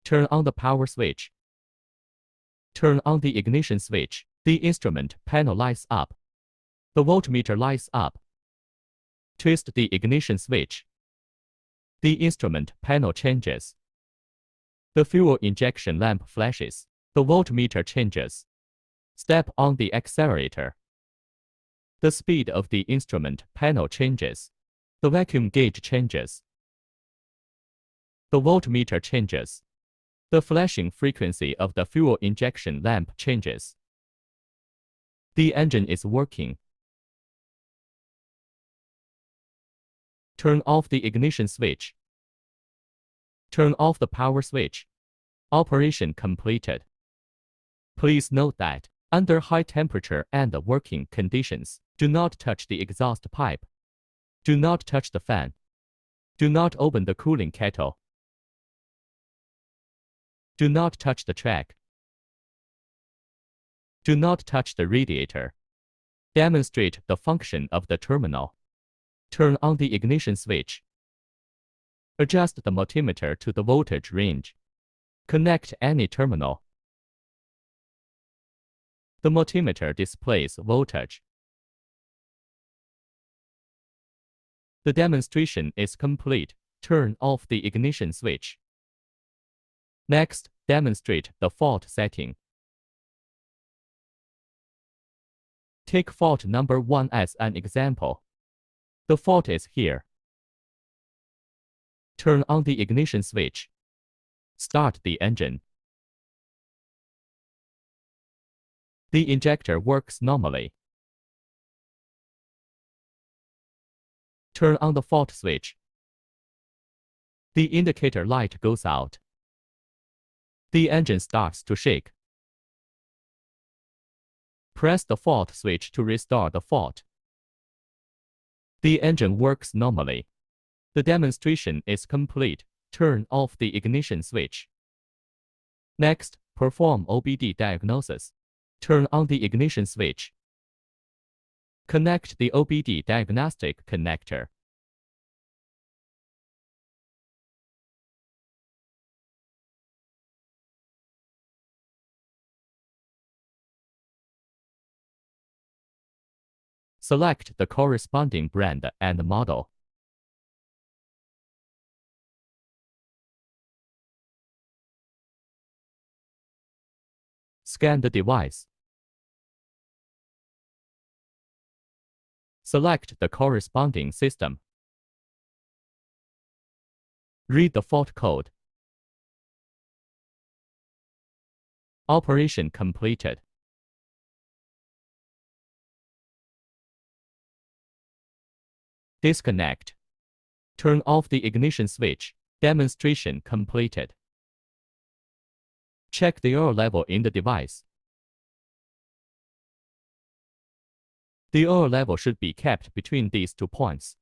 Turn on the power switch. Turn on the ignition switch. The instrument panel lights up. The voltmeter lights up. Twist the ignition switch. The instrument panel changes. The fuel injection lamp flashes. The voltmeter changes. Step on the accelerator. The speed of the instrument panel changes. The vacuum gauge changes. The voltmeter changes. The flashing frequency of the fuel injection lamp changes. The engine is working. Turn off the ignition switch. Turn off the power switch. Operation completed. Please note that, under high temperature and working conditions, do not touch the exhaust pipe. Do not touch the fan. Do not open the cooling kettle. Do not touch the track. Do not touch the radiator. Demonstrate the function of the terminal. Turn on the ignition switch. Adjust the multimeter to the voltage range. Connect any terminal. The multimeter displays voltage. The demonstration is complete. Turn off the ignition switch. Next, demonstrate the fault setting. Take fault number 1 as an example. The fault is here. Turn on the ignition switch. Start the engine. The injector works normally. Turn on the fault switch. The indicator light goes out. The engine starts to shake. Press the fault switch to restore the fault. The engine works normally. The demonstration is complete. Turn off the ignition switch. Next, perform OBD diagnosis. Turn on the ignition switch. Connect the OBD diagnostic connector. Select the corresponding brand and model. Scan the device. Select the corresponding system. Read the fault code. Operation completed. Disconnect. Turn off the ignition switch. Demonstration completed. Check the oil level in the device. The oil level should be kept between these 2 points.